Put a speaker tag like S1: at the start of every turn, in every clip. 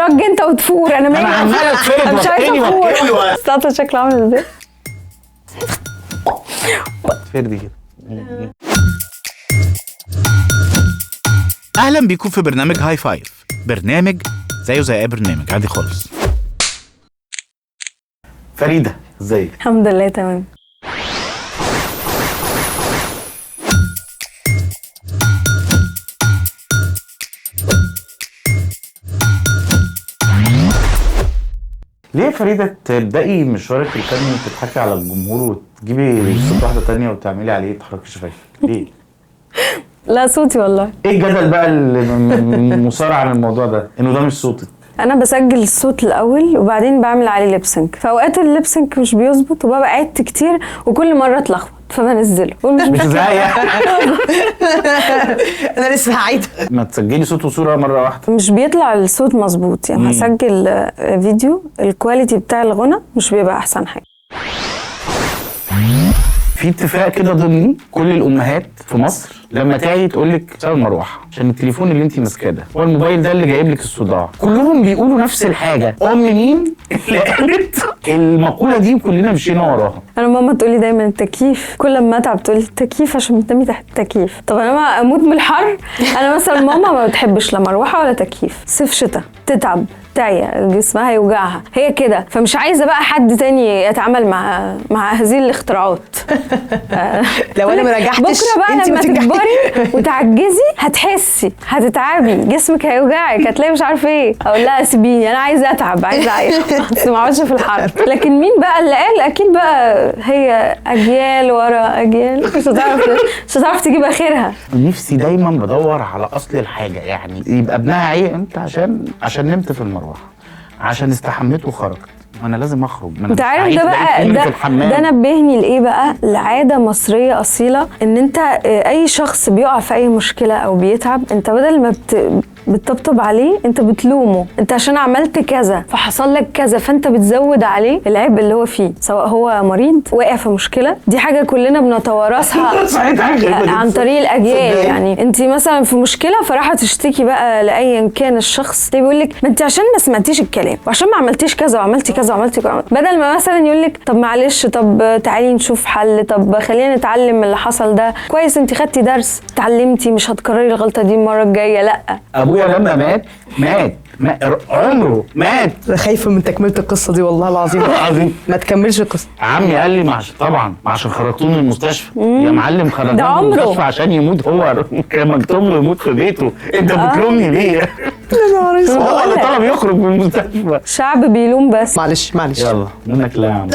S1: ترج انت وتفور. انا
S2: انا عمال اتفرد
S1: مش عايزه افور. السلطه شكلها عامل ازاي؟
S2: اتفردي كده.
S3: اهلا بيكم في برنامج هاي فايف، برنامج زيه زي اي برنامج عادي خالص.
S2: فريده ازيك؟
S1: الحمد لله تمام.
S2: ليه فريده تبدأي مشوارك الفني وتضحكي على الجمهور وتجيبي صوت واحده تانية وتعملي عليه تحركي شفايفك؟ ليه؟
S1: لا صوتي والله.
S2: ايه الجدل بقى اللي مثار عن الموضوع ده انه ده مش صوتك؟
S1: انا بسجل الصوت الاول وبعدين بعمل عليه ليبسينك، فاوقات الليبسينك مش بيظبط وببقى عدت كتير وكل مره اتلخبط فبنزله.
S2: مش زي
S4: انا لسه هعيد.
S2: ما تسجلي صوت وصوره مره واحده
S1: مش بيطلع الصوت مظبوط يعني. هسجل فيديو الكواليتي بتاع الغنى مش بيبقى احسن حاجه.
S2: في اتفاق كده ضمني كل الامهات في مصر لما تعي تقول لك سيب المروحه عشان التليفون اللي انت ماسكاه ده هو الموبايل ده اللي جايب لك الصداع. كلهم بيقولوا نفس الحاجه. مين اللي قالت المقوله دي وكلنا مشينا وراها؟
S1: انا ماما تقول لي دايما التكييف، كل ما اتعب تقول لي التكييف عشان بتنامي تحت التكييف. طب انا ما اموت من الحر. انا مثلا ماما ما بتحبش لا مروحه ولا تكييف، صيف شتاء تتعب تعيا جسمها يوجعها هي كده، فمش عايزه بقى حد تاني يتعامل مع هذه الاختراعات.
S4: لو انا ما نجحتش
S1: بكره بقى لما تكبري وتعجزي هتحسي هتتعبي جسمك هيوجعك هتلاقي مش عارفه ايه. اقول لها سيبيني انا عايزه اتعب عايزه اعيش بس ما اقعدش في الحر. لكن مين بقى اللي قال؟ اكيد بقى هي اجيال ورا اجيال مش هتعرف تجيب اخرها.
S2: نفسي دايما بدور على اصل الحاجه، يعني يبقى ابنها عيه انت عشان نمت في المروحه، عشان استحميت وخرجت، وانا لازم اخرج.
S1: انت عارف ده بقى ده نبهني لايه بقى؟ لعاده مصريه اصيله، ان انت اي شخص بيقع في اي مشكله او بيتعب انت بدل ما بتطبطب عليه انت بتلومه، انت عشان عملت كذا فحصل لك كذا، فانت بتزود عليه العيب اللي هو فيه، سواء هو مريض واقع في مشكله. دي حاجه كلنا بنتوارثها عن طريق الاجيال. يعني انت مثلا في مشكله فراح تشتكي بقى لايا كان الشخص، بيقول لك ما انت عشان ما سمعتيش الكلام وعشان ما عملتيش كذا وعملتي كذا وعملتي كذا، بدل ما مثلا يقول لك طب معلش طب تعالي نشوف حل، طب خلينا نتعلم من اللي حصل ده، كويس انت خدتي درس اتعلمتي مش هتكرري الغلطه دي المره الجايه. لا
S2: ابويا لما مات عمره مات.
S4: خايفه من تكمله القصه دي والله العظيم. ما تكملش القصه.
S2: عمي قال لي طبعا عشان خرجتوه من المستشفى. يا معلم خرجوه من المستشفى عشان يموت، هو كان مكتوب له يموت في بيته، انت بتلومني ليه؟ هو اللي طلب يخرج من المستشفى.
S1: شعب بيلوم بس.
S4: معلش
S2: يلا منك لا يا عم.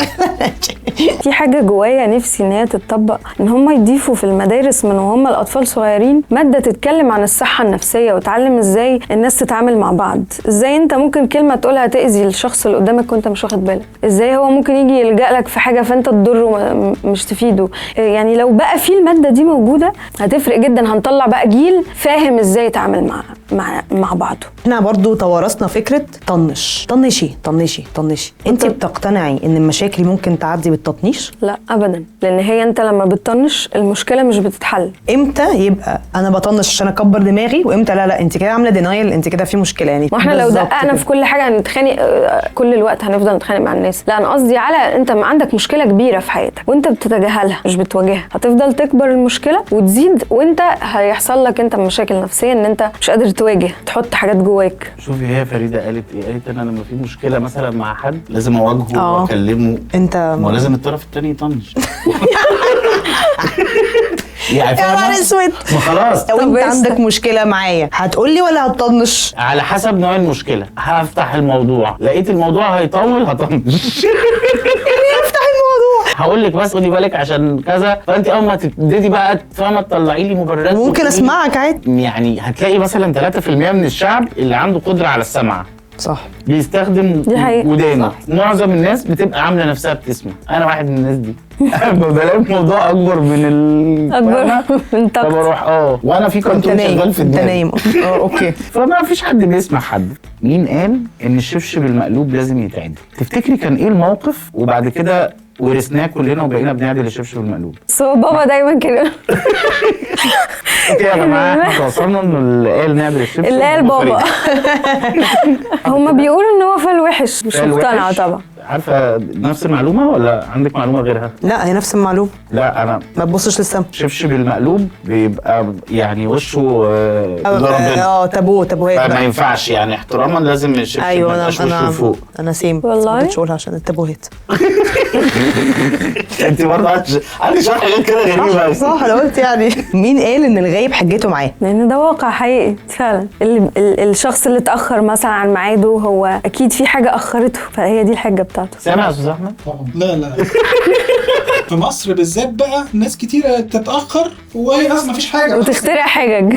S1: في حاجه جوايا نفسي ان هي تتطبق، ان هم يضيفوا في المدارس من وهم الاطفال صغيرين ماده تتكلم عن الصحه النفسيه وتعلم ازاي الناس تتعامل مع بعض، ازاي انت ممكن كلمه تقولها تاذي الشخص اللي قدامك وانت مش واخد بالك، ازاي هو ممكن يجي يلجأ لك في حاجه فانت تضره مش تفيده. يعني لو بقى في الماده دي موجوده هتفرق جدا، هنطلع بقى جيل فاهم ازاي يتعامل مع بعضه.
S4: احنا برضو توارثنا فكره طنشي. انت بتقتنعي ان المشاكل ممكن تعدي بالتطنيش؟
S1: لا ابدا، لان هي انت لما بتطنش المشكله مش بتتحل.
S4: امتى يبقى انا بطنش عشان اكبر دماغي، وامتى لا انت كده عامله دينايل، انت كده في مشكله؟ يعني
S1: واحنا لو دققنا في كل حاجه هنتخانق كل الوقت، هنفضل نتخانق مع الناس. لا انا قصدي على انت عندك مشكله كبيره في حياتك وانت بتتجاهلها مش بتواجهها، هتفضل تكبر المشكله وتزيد، وانت هيحصل لك انت مشاكل نفسيه ان انت مش قادر تواجه، تحط حاجات جواك.
S2: شوفي هي فريده قالت ايه؟ قالت انا لما في مشكله مثلا مع حد لازم اواجهه واكلمه.
S4: انت
S2: ما لازم الطرف الثاني يطنش. يعني
S4: يا نهار اسود.
S2: ما خلاص
S4: لو انت عندك مشكله معايا هتقولي ولا هتطنش؟
S2: على حسب نوع المشكله. هفتح الموضوع، لقيت الموضوع هيطول هطنش.
S4: افتح الموضوع.
S2: هقول لك بس خدي بالك عشان كذا، فانت اول ما تبتدي بقى فاهمه تطلعي لي مبررات.
S4: ممكن اسمعك عادي.
S2: يعني هتلاقي مثلا 3% من الشعب اللي عنده قدره على السمع
S4: صح
S2: بيستخدم ودانه. معظم الناس بتبقى عامله نفسها بتسمع. انا واحد من الناس دي. بلاقي الموضوع اكبر من
S1: من طاقتي،
S2: فبروح وانا في كنترول شغال في الدماغ.
S4: انت نايم اوكي.
S2: فما فيش حد بيسمع حد. مين قال ان الشبشب المقلوب لازم يتعدل؟ تفتكري كان ايه الموقف وبعد كده ورثناه كلنا وبقينا بنعدل الشبشب المقلوب.
S1: بس هو بابا دايما كده.
S2: اوكي يا جماعه احنا توصلنا ان اللي قال نعدل الشبشب
S1: اللي قال بابا. هما بيقولوا ان هو فال وحش، مش مقتنعه طبعا.
S2: عارفه نفس المعلومه ولا عندك معلومه غيرها؟
S4: لا هي نفس المعلومه.
S2: لا انا
S4: ما تبصش للسما.
S2: الشبشب المقلوب بيبقى يعني وشه
S4: تابوهات
S2: ما ينفعش يعني احتراما لازم الشبشب
S4: ايوه
S2: ما يبقاش وشه فوق.
S4: انا سيم
S1: والله
S4: ما بتقولها عشان التابوهات.
S2: انت برضه عندي شويه حاجات كده غريبه.
S4: صح انا قلت يعني مين قال ان الغايب حجته معاه؟
S1: لان ده واقع حقيقي فعلا. الشخص اللي اتاخر مثلا عن ميعاده هو اكيد في حاجه اخرته، فهي دي الحجه بتاعته.
S2: سامع يا استاذ احمد؟
S5: لا في مصر بالذات بقى ناس كتيره تتاخر وهي اصلا مفيش حاجه
S1: وتخترع حجج.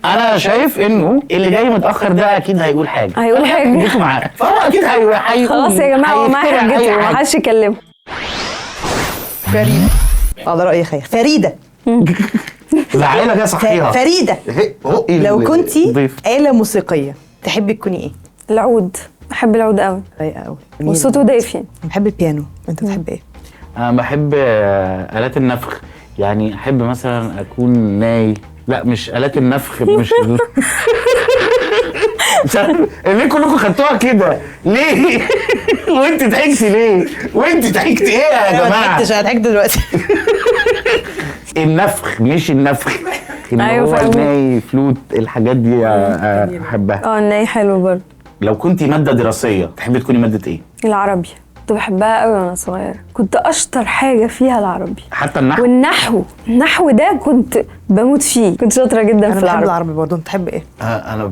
S2: انا شايف انه اللي جاي متاخر ده اكيد هيقول حاجه،
S1: هيقول حاجه
S2: حجته معاه، فهو اكيد هيقول.
S1: خلاص يا جماعه هو معاه حجته، محدش يكلمه.
S4: فريده. ده رايي خير. فريده.
S2: العائله دي صحيحه.
S4: فريده لو كنتي آلة موسيقيه تحبي تكوني ايه؟
S1: العود. بحب العود قوي.
S4: رايقه قوي
S1: وصوته دافي.
S4: بحب البيانو. انت بتحب ايه؟
S2: انا بحب آلات النفخ، يعني احب مثلا اكون ناي. لا مش آلات النفخ، مش ليه كلكم خدتوها كده؟ ليه؟ وانت ضحكتي ليه؟ وانت ضحكتي ايه يا جماعه؟
S4: انا ضحكت دلوقتي.
S2: النفخ مش النفخ.
S1: ايوه
S2: هو الناي، فلوت، الحاجات دي احبها.
S1: الناي حلو برضه.
S2: لو كنتي ماده دراسيه تحبي تكوني ماده ايه؟
S1: العربي. كنت بحبها قوي وانا صغيره، كنت اشطر حاجه فيها العربي.
S2: حتى النحو؟
S1: النحو ده كنت بموت فيه، كنت شاطره جدا في العربي.
S4: انا بحب العربي برضه. انت تحب ايه؟
S2: انا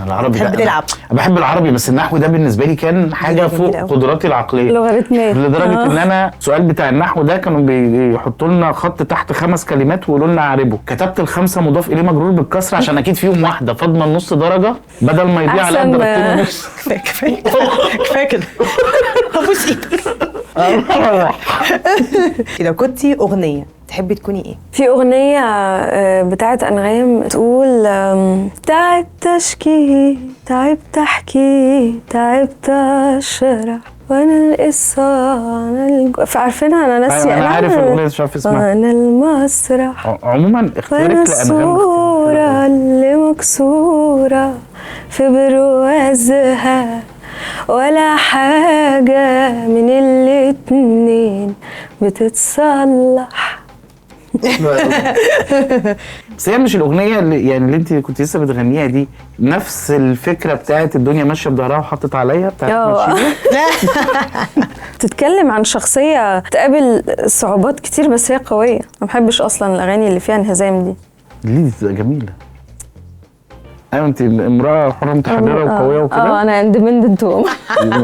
S2: العربي.
S4: بحب تلعب.
S2: بحب العربي، بس النحو ده بالنسبه لي كان حاجه فوق قدراتي العقليه.
S1: لوغاريتمات.
S2: لدرجه ان انا السؤال بتاع النحو ده كانوا بيحطوا لنا خط تحت 5 كلمات ويقولوا لنا اعربه، كتبت ال5 مضاف اليه مجرور بالكسر عشان اكيد فيهم واحده فاضمه نص درجه بدل ما يضيع عليها درجتين ونص.
S4: كفايه كده. ابوس ايدك. لو كنتي اغنيه تحبي تكوني ايه؟
S1: في اغنيه بتاعت انغام تقول تعبت اشكي، تعبت احكي، تعبت اشرح، وانا القصه انا عارفينها. انا ناسيه.
S2: انا عارف الاغنيه مش عارف اسمها.
S1: انا المسرح
S2: عموما اختيارك
S1: لانغام الصوره اللي مكسوره في بروازها، ولا حاجة من الاتنين بتتصلح.
S2: بس هي مش الأغنية اللي انت كنت لسه بتغنيها دي نفس الفكرة بتاعت الدنيا ماشية بظهرها وحطت عليا بتاعت
S1: تتكلم عن شخصية تقابل صعوبات كتير بس هي قوية. ما بحبش أصلا الأغاني اللي فيها انهزام دي.
S2: ليه دي جميلة؟ ايوه انت امراه حره متحرره وقويه وكده.
S1: انا اندبندنت وومن.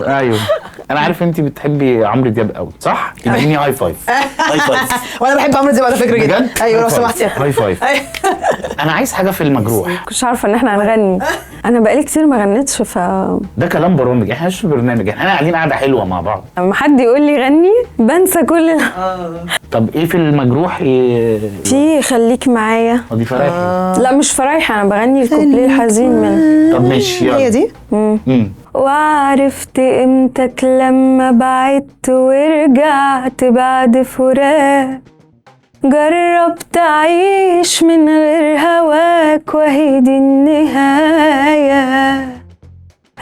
S2: ايوه انا عارف انت بتحبي عمرو دياب قوي صح؟ اديني هاي فايف. هاي فايف.
S4: وانا بحب عمرو دياب على فكره جدا. ايوه لو سمحتي.
S2: هاي فايف. انا عايز حاجه في المجروح.
S1: كنتش عارفه ان احنا هنغني. انا بقالي كتير ما غنيتش
S2: ده كلام برامج، احنا مش في برنامج، احنا قاعدين قاعده حلوه مع بعض.
S1: لما حد يقول لي غني بنسى كل
S2: طب ايه في المجروح؟
S1: في خليك معايا.
S2: دي فرايحي.
S1: لا مش فرايحي، انا بغني الكوبليه الحزين منها.
S2: طب ماشي
S4: هي دي.
S1: وعرفت قيمتك لما بعدت ورجعت بعد فراق، جربت أعيش من غير هواك وهي دي النهاية.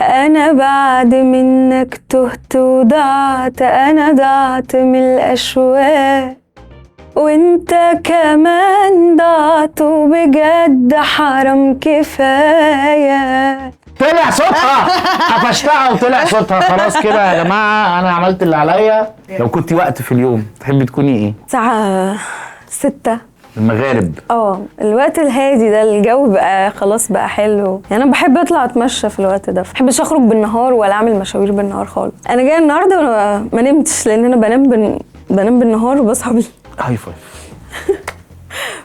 S1: أنا بعد منك تهت وضعت، أنا ضعت من الأشواق، وانت كمان ضعت وبجد حرام كفاية.
S2: طلع صوتها. قفشتها وطلع صوتها. خلاص كده يا جماعه انا عملت اللي عليا. لو كنت وقت في اليوم تحبي تكوني ايه؟
S1: الساعة 6
S2: المغارب.
S1: الوقت الهادي ده، الجو بقى خلاص بقى حلو. يعني انا بحب اطلع اتمشى في الوقت ده، ما بحبش اخرج بالنهار ولا اعمل مشاوير بالنهار خالص. انا جايه النهارده ما نمتش لان انا بنام بالنهار وبصحى
S2: هاي فايف.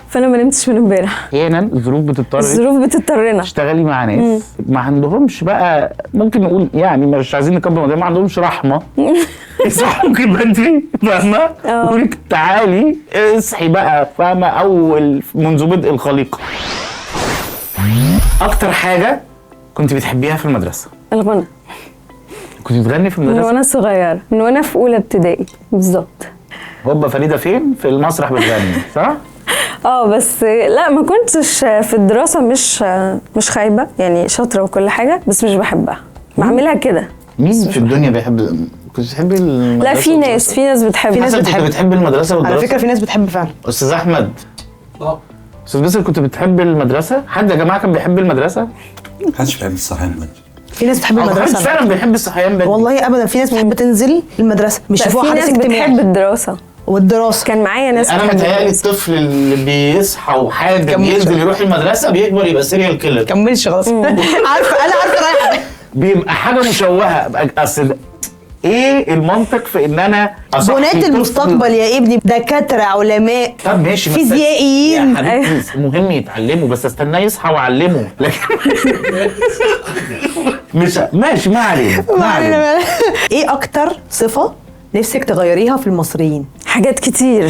S1: فانا ما نمتش من امبارح.
S2: احيانا الظروف
S1: بتضطرنا
S2: تشتغلي مع ناس ما عندهمش بقى، ممكن نقول يعني مش عايزين نكبر، ما عندهمش رحمه. صح ممكن بدري فاهمه؟ يقول لك تعالي اصحي بقى فاهمه اول منذ بدء الخليقه. اكتر حاجه كنت بتحبيها في المدرسه؟
S1: الغنى.
S2: كنت بتغني في
S1: من
S2: المدرسه؟
S1: وانا صغيره، من وانا في اولى ابتدائي بالظبط.
S2: هوبا فريده فين في المسرح بتغني صح؟
S1: بس لا ما كنتش في الدراسه مش خايبه يعني، شاطره وكل حاجه بس مش بحبها، بعملها كده.
S2: مين في الدنيا بيحب؟ كنت بتحبي المدرسه؟
S1: لا في ناس بتحب.
S4: في ناس
S2: كنت بتحب المدرسه
S4: على
S2: والدراسه؟
S4: فكره في ناس بتحب فعلا.
S2: استاذ احمد، استاذ باسل، كنت بتحب المدرسه؟ حد يا جماعه كان بيحب المدرسه؟
S5: محدش بيحب الصحيان بدري.
S4: في ناس بتحب
S2: المدرسه
S4: المدرسه
S2: فعلا بيحب الصحيان بدري.
S4: والله ابدا. في ناس بتحب تنزل المدرسه
S1: لا
S4: بيشوفوها
S1: في
S4: حدث
S1: ناس
S4: اجتماعي.
S1: بتحب الدراسه
S4: والدراسه
S1: كان معايا ناس
S2: انا
S1: بتحب
S2: متهيألي
S1: الدراسة.
S2: الطفل اللي بيصحى وحاجه
S4: كمل.
S2: بينزل يروح المدرسه بيكبر يبقى سيريال كيلر.
S4: كملش خلاص. عارفه رايحه.
S2: بيبقى حاجه مشوهه. اصل ايه المنطق في ان انا اصحي
S4: بنات
S2: طفل؟
S4: المستقبل يا ابني دكاتره علماء
S2: طب ماشي بس
S4: فيزيائيين.
S2: يا حبيبتي مهم يتعلموا، بس استناه يصحى واعلمه. لكن مش ماشي، ما علينا ما علينا.
S4: ايه اكتر صفه نفسك تغيريها في المصريين؟
S1: حاجات كتير.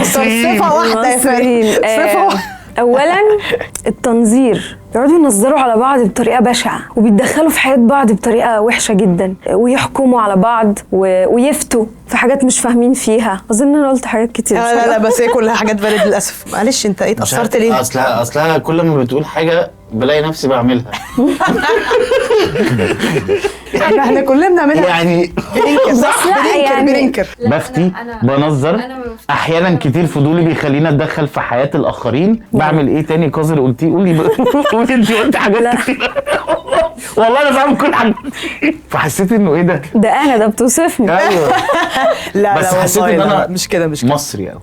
S4: صفه واحده يا
S1: المصريين.
S4: فندم. صفه واحدة.
S1: اولا التنظير، يقعدوا ينظروا على بعض بطريقه بشعه وبيتدخلوا في حياه بعض بطريقه وحشه جدا، ويحكموا على بعض ويفتوا في حاجات مش فاهمين فيها. اظن انا قلت حاجات كتير.
S4: لا بس هي كلها حاجات بارد للاسف. معلش انت ايه اتاثرت ليه؟
S2: اصلها كل ما بتقول حاجه بلاقي نفسي بعملها.
S4: احنا كلنا بنعملها
S2: يعني
S4: بننكر.
S2: بفتي، بنظر، احيانا كتير فضولي بيخليني اتدخل في حياه الاخرين. بعمل ايه تاني قذر قلتيه؟ قولي انت قلت حاجات كتير. والله انا بعمل كل حاجه. فحسيت انه ايه ده
S1: انا ده بتوصفني.
S2: ايوه.
S4: لا
S2: بس
S4: لا
S2: حسيت
S4: والله
S2: ان انا
S4: لا، مش كده
S2: مصري يعني.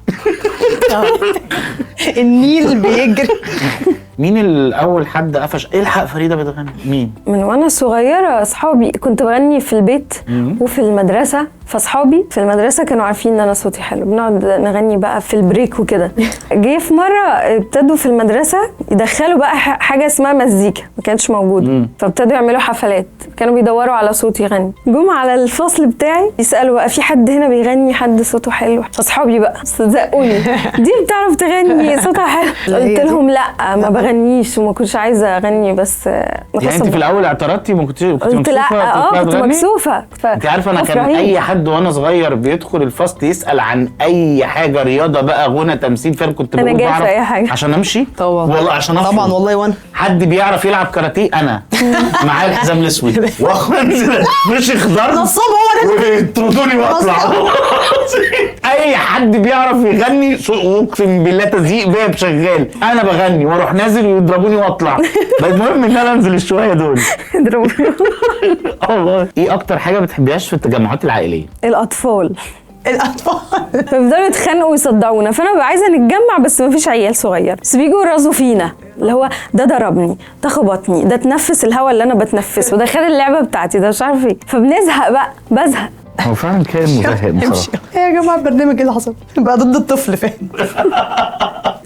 S4: النيل بيجري.
S2: مين الاول حد قفش الحق فريده بتغني؟ مين؟
S1: من وانا صغيره اصحابي، كنت بغني في البيت وفي المدرسه، فاصحابي في المدرسه كانوا عارفين ان انا صوتي حلو، بنقعد نغني بقى في البريك وكده. جه في مره ابتدوا في المدرسه يدخلوا بقى حاجه اسمها مزيكا، ما كانتش موجوده، فابتدوا يعملوا حفلات، كانوا بيدوروا على صوت يغني. جم على الفصل بتاعي يسالوا بقى في حد هنا بيغني، حد صوته حلو؟ فاصحابي بقى زقوني، دي بتعرف تغني صوتها حلو؟ قلت لهم لا ما بغنيش، وما كنتش عايزه اغني بس
S2: يعني انت في الاول اعترضتي وما كنتش
S1: قلت لا
S2: كنت
S1: مكسوفه.
S2: انت عارفه انا كان اي حد وانا صغير بيدخل الفصل يسال عن اي حاجه، رياضه بقى، غنى، تمثيل، فاهم؟ كنت بقول بعرف
S1: اي حاجه
S2: عشان امشي.
S4: طبعا
S2: والله عشان افهم.
S4: طبعا والله. وانا
S2: حد بيعرف يلعب كاراتيه انا معايا الحزام الاسود وانزل مش اخضر
S4: نصاب هو ده.
S2: ويطردوني واطلع. اي حد بيعرف يغني اقسم بالله تزييق باب شغال، انا بغني واروح نازل ويضربوني واطلع. المهم ان انا انزل الشويه دول. والله. ايه اكتر حاجه بتحبيهاش في التجمعات العائليه؟
S1: الاطفال
S4: الاطفال
S1: فبيفضلوا يتخانقوا ويصدعونا، فانا ببقى عايزه نتجمع بس مفيش عيال صغير، بس بيجوا يرازوا فينا، اللي هو ده ضربني، ده خبطني، ده تنفس الهواء اللي انا بتنفسه، ده خد اللعبه بتاعتي، ده مش عارف ايه. فبنزهق بقى، بزهق.
S2: هو فعلا كان مزهق بصراحه.
S4: ايه يا جماعه البرنامج ايه اللي حصل؟ بقى ضد الطفل فاهم.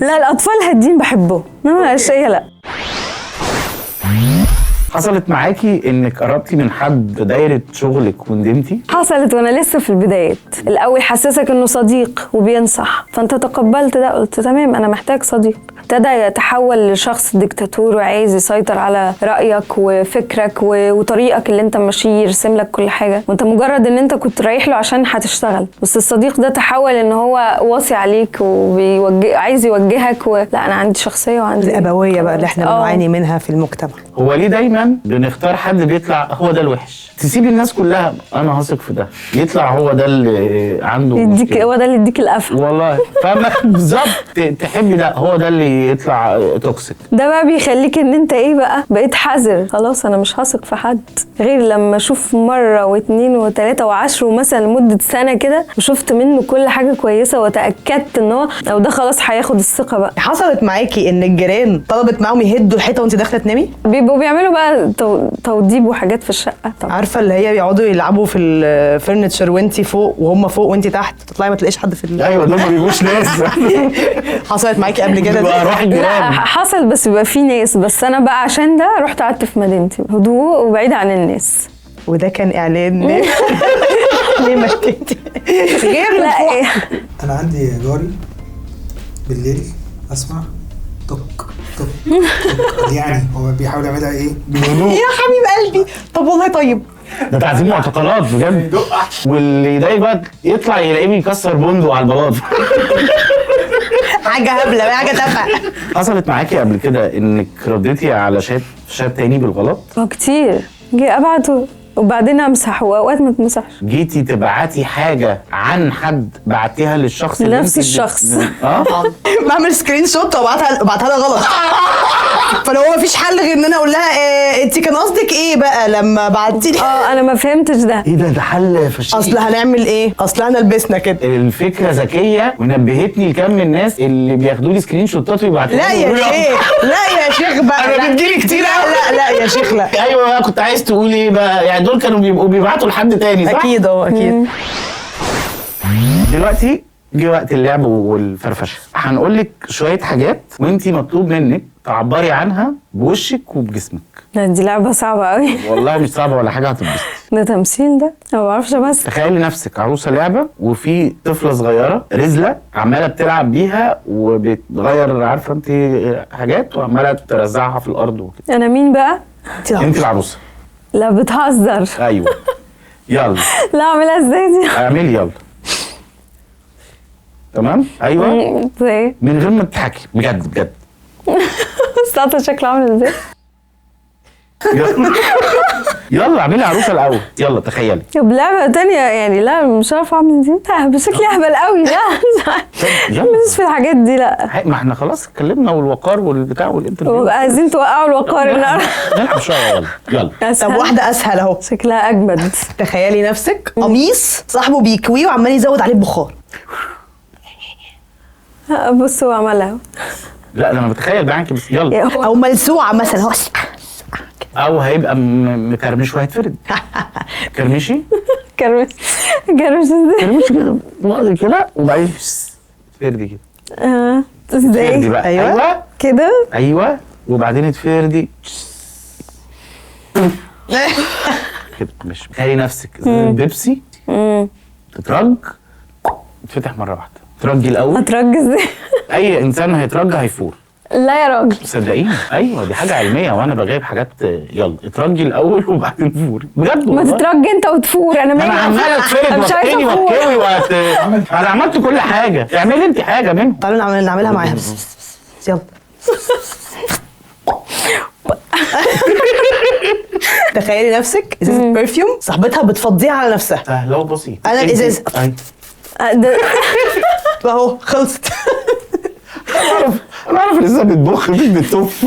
S1: لا الاطفال هادين بحبهم، انما الاشياء لا.
S2: حصلت معاكي انك قربتي من حد في دايره شغلك وندمتي؟
S1: حصلت وانا لسه في البدايات. الاول حسسك انه صديق وبينصح، فانت تقبلت ده، قلت تمام انا محتاج صديق. ابتدى يتحول لشخص ديكتاتور وعايز يسيطر على رايك وفكرك وطريقك اللي انت ماشيه، يرسم لك كل حاجه، وانت مجرد ان انت كنت رايح له عشان هتشتغل. بس الصديق ده تحول ان هو واصي عليك وبيوجه، عايز يوجهك لا انا عندي شخصيه وعندي
S4: الابويه بقى اللي احنا بنعاني منها في المجتمع.
S2: هو ليه دايما بنختار حد بيطلع هو ده الوحش؟ تسيب الناس كلها انا هثق في ده، يطلع هو ده اللي عنده
S1: يديك، هو ده اللي يديك القفل.
S2: والله فاهمه بالظبط. تحبي ده، هو ده اللي يطلع توكسيك.
S1: ده بقى بيخليك ان انت ايه بقى، بقيت حذر، خلاص انا مش هثق في حد غير لما اشوف مره واثنين وثلاثه وعشرة مثلا لمده سنه كده، وشفت منه كل حاجه كويسه وتاكدت ان هو او ده خلاص هياخد الثقه بقى.
S4: حصلت معاكي ان الجيران طلبت معاهم يهدوا الحيطه وانت داخله تنامي؟
S1: بيبقوا بيعملوا بقى توضيب وحاجات في الشقه طبعا.
S4: عارفه اللي هي بيقعدوا يلعبوا في الفرنتشر وانت فوق وهم فوق وانت تحت، تطلعي ما تلاقيش حد في
S2: ايوه دول ما بيبقوش ناس.
S4: حصلت معاكي قبل كده؟
S2: بقى روح
S1: لا
S2: الجيران.
S1: حصل بس بيبقى في ناس، بس انا بقى عشان ده رحت قعدت في مدينتي هدوء وبعيد عن الناس.
S4: وده كان اعلان ليه مشكلتي غير
S1: لا ايه.
S5: انا عندي جاري بالليل اسمع توك توك توك، يعني هو بيحاول يعملها ايه؟
S4: يا حبيب قلبي. طب والله طيب.
S2: ده تعزيم معتقلات بجد. واللي يضايق بقى يطلع يلاقيه بيكسر بندق على البلاط.
S4: حاجه هبله، حاجه تافهه.
S2: حصلت معاكي قبل كده انك رديتي على شات تاني بالغلط؟
S1: كتير جي ابعته وبعدين امسح، واوقات ما تمسحش.
S2: جيتي تبعتي حاجه عن حد بعتيها للشخص اللي
S1: لنفس
S2: انت
S1: الشخص.
S4: بعمل سكرين شوت وابعتها لها غلط. فلو هو مفيش حل غير ان انا اقول لها انت كان قصدك ايه بقى لما بعتي لي؟
S1: انا ما فهمتش ده.
S2: ايه ده حل فشيخ.
S4: اصل هنعمل ايه؟ اصل احنا لبسنا كده.
S2: الفكره ذكيه ونبهتني لكم من الناس اللي بياخدوا لي سكرين شوتات ويبعتوا
S4: لا يا شيخ، لا يا شيخ بقى.
S2: انا بتجيلي كتير
S4: لا لا لا يا شيخ لا.
S2: ايوه بقى كنت عايز تقول ايه بقى؟ يعني دول كانوا بيبقوا بيبعتوا لحد تاني صح؟
S4: اكيد اكيد.
S2: دلوقتي جه وقت اللعب والفرفشه. هنقول لك شويه حاجات وانتي مطلوب منك تعبري عنها بوشك وبجسمك.
S1: لا دي لعبه صعبه قوي.
S2: والله مش صعبه ولا حاجه، هتتبسطي.
S1: ده تمثيل ده، انا ما بعرفش امثل.
S2: تخيلي نفسك عروسه لعبه وفي طفله صغيره رزله عماله بتلعب بيها وبتغير عارفه انت حاجات وعماله ترزعها في الارض وكده.
S1: انا مين بقى؟
S2: انت العروسه.
S1: لا بتهزر.
S2: ايوه يلا
S1: لا اعملها ازاي دي؟
S2: اعملي يلا. تمام ايوه
S1: ازاي؟
S2: من غير ما تضحكي بجد بجد.
S1: السلطه شكلها عامل ازاي؟
S2: يلا اعملي عروسه الاول. يلا تخيلي.
S1: طب لعبه تانية يعني. لا مش عارفه اعمل دي. لا بشكلي اهبل قوي. لا مش في الحاجات دي. لا
S2: ما احنا خلاص اتكلمنا والوقار والبتاع والانترفيو.
S1: عايزين توقعوا الوقار النهارده.
S2: نلعب شويه يلا.
S4: طب واحده اسهل اهو.
S1: شكلها اجمد.
S4: تخيلي نفسك قميص صاحبه بيكويه وعمال يزود عليه البخار.
S1: بص هو عملها.
S2: لا انا بتخيل معاكي بس يلا.
S4: او ملسوعه مثلا هو
S2: او هيبقى مكرمش وهيتفرد. كرمشي
S1: كرمش ازاي؟
S2: كرمشي كده كده وبعدين فردي كده. فردي
S1: ازاي؟
S2: بقى.
S4: ايوه
S1: كده.
S2: ايوه وبعدين اتفردي كده. مش تخيلي نفسك بيبسي تترج تفتح مره واحده. ترجي الاول.
S1: هترج ازاي؟
S2: اي انسان هيترج هيفور.
S1: لا يا راجل.
S2: صدقيني ايوه دي حاجه علميه وانا بجايب حاجات. يلا اترجي الاول وبعدين فوري بجد
S1: ما
S2: والله.
S1: تترج انت وتفور. انا
S2: انا عمال اتفرد
S1: مش عايزه
S2: واتقني
S1: افور.
S2: واتكوي انا عملت كل حاجه. اعملي انت حاجه منهم.
S4: تعالوا نعملها معاها. يلا. تخيلي نفسك ازازه برفيوم صاحبتها بتفضيها على نفسها.
S2: سهله وبسيطه.
S4: انا الازازه اهو خلصت.
S2: انا اعرف الازازه بتبخ مش بتطف.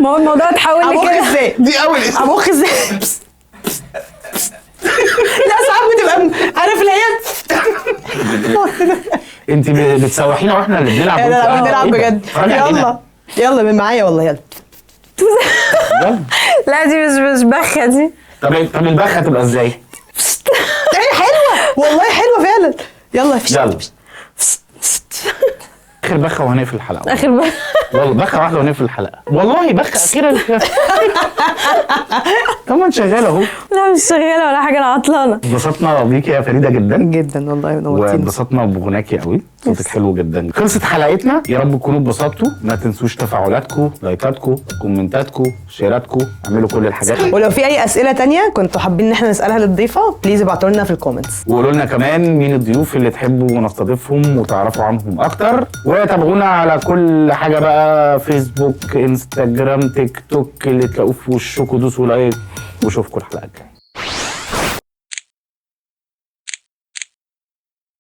S1: ما هو الموضوع اتحول
S4: ابخ
S1: لكده.
S4: ازاي؟
S2: دي اول
S4: ابخ ازاي؟ لا ساعات بتبقى عارف اللي هي.
S2: انت بتسوحينا واحنا اللي بنلعب.
S4: لا بنلعب بجد. يلا من معايا والله يلا.
S1: لا دي مش بخه دي.
S2: طب البخه تبقى ازاي؟
S4: هي حلوه والله حلوه فعلا. يلا
S2: يلا اخر بخه وهنقفل الحلقه.
S1: اخر بخه.
S2: والله بخه واحده ونقفل الحلقه. والله بخه اخيرا. طبعا شغاله اهو.
S1: لا مش شغاله ولا حاجه، انا عطلانه.
S2: اتبسطنا بيكي يا فريده جدا
S4: جدا والله نورتيني.
S2: واتبسطنا بغناكي قوي. صوتك حلو جدا. خلصت حلقتنا. يا رب تكونوا اتبسطتوا. ما تنسوش تفاعلاتكم، لايكاتكم، كومنتاتكم، شيراتكم. اعملوا كل الحاجات.
S4: ولو في اي اسئله تانية كنتوا حابين ان احنا نسالها للضيفه بليز ابعتوا لنا في الكومنتس.
S2: وقولوا لنا كمان مين الضيوف اللي تحبوا نستضيفهم وتعرفوا عنهم اكتر. وتابعونا على كل حاجه بقى، فيسبوك، انستجرام، تيك توك، اللي تلاقوه في وشكم. دوسوا لايك واشوفكم الحلقه الجايه.